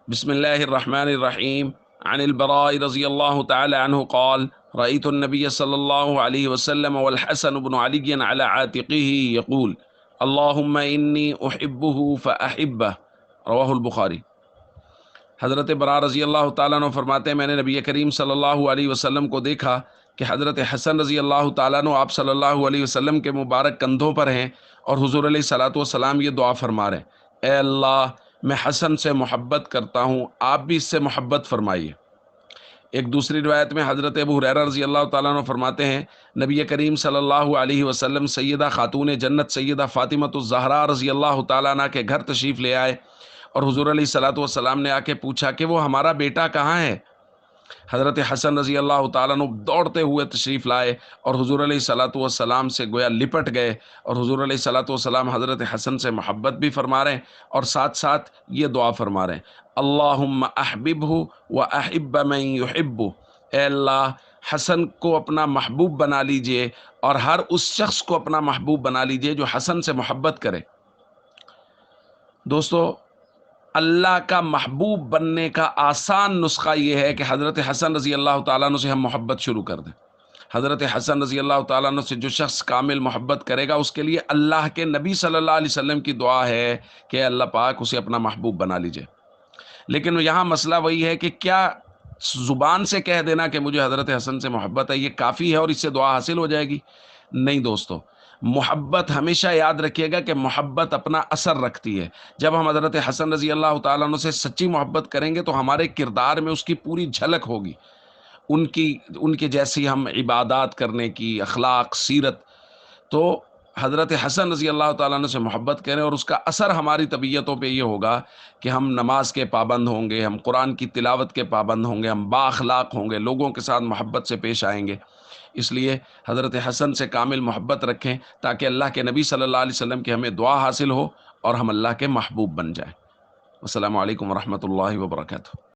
بسم اللہ الرحمن الرحیم عن البراء رضی اللہ تعالی عنہ قال رأيت النبي صلی اللہ علیہ وسلم والحسن بن علی على عاتقه يقول اللهم انی احبه فاحبه رواہ البخاری۔ حضرت براء رضی اللہ تعالیٰ عنہ فرماتے ہیں میں نے نبی کریم صلی اللہ علیہ وسلم کو دیکھا کہ حضرت حسن رضی اللہ تعالیٰ عنہ آپ صلی اللہ علیہ وسلم کے مبارک کندھوں پر ہیں، اور حضور علیہ الصلوۃ والسلام یہ دعا فرما رہے ہیں، اے اللہ میں حسن سے محبت کرتا ہوں، آپ بھی اس سے محبت فرمائیے۔ ایک دوسری روایت میں حضرت ابو ہریرہ رضی اللہ تعالیٰ عنہ فرماتے ہیں نبی کریم صلی اللہ علیہ وسلم سیدہ خاتون جنت سیدہ فاطمۃ الزہراء رضی اللہ تعالیٰ عنہ کے گھر تشریف لے آئے، اور حضور علیہ الصلوۃ والسلام نے آ کے پوچھا کہ وہ ہمارا بیٹا کہاں ہے؟ حضرت حسن رضی اللہ تعالیٰ عنہ دوڑتے ہوئے تشریف لائے اور حضور علیہ الصلوۃ والسلام سے گویا لپٹ گئے، اور حضور علیہ الصلوۃ والسلام حضرت حسن سے محبت بھی فرما رہے ہیں اور ساتھ ساتھ یہ دعا فرما رہے ہیں، اللہم احببہ واحب من یحبہ، اے اللہ حسن کو اپنا محبوب بنا لیجئے اور ہر اس شخص کو اپنا محبوب بنا لیجئے جو حسن سے محبت کرے۔ دوستو، اللہ کا محبوب بننے کا آسان نسخہ یہ ہے کہ حضرت حسن رضی اللہ تعالیٰ عنہ سے ہم محبت شروع کر دیں۔ حضرت حسن رضی اللہ تعالیٰ عنہ سے جو شخص کامل محبت کرے گا اس کے لیے اللہ کے نبی صلی اللہ علیہ وسلم کی دعا ہے کہ اللہ پاک اسے اپنا محبوب بنا لیجئے۔ لیکن یہاں مسئلہ وہی ہے کہ کیا زبان سے کہہ دینا کہ مجھے حضرت حسن سے محبت ہے یہ کافی ہے اور اس سے دعا حاصل ہو جائے گی؟ نہیں دوستو، محبت ہمیشہ یاد رکھیے گا کہ محبت اپنا اثر رکھتی ہے۔ جب ہم حضرت حسن رضی اللہ تعالیٰ عنہ سے سچی محبت کریں گے تو ہمارے کردار میں اس کی پوری جھلک ہوگی، ان کے جیسی ہم عبادات کرنے کی اخلاق سیرت۔ تو حضرت حسن رضی اللہ تعالیٰ عنہ سے محبت کریں اور اس کا اثر ہماری طبیعتوں پہ یہ ہوگا کہ ہم نماز کے پابند ہوں گے، ہم قرآن کی تلاوت کے پابند ہوں گے، ہم با اخلاق ہوں گے، لوگوں کے ساتھ محبت سے پیش آئیں گے۔ اس لیے حضرت حسن سے کامل محبت رکھیں تاکہ اللہ کے نبی صلی اللہ علیہ وسلم کی ہمیں دعا حاصل ہو اور ہم اللہ کے محبوب بن جائیں۔ السلام علیکم ورحمۃ اللہ وبرکاتہ۔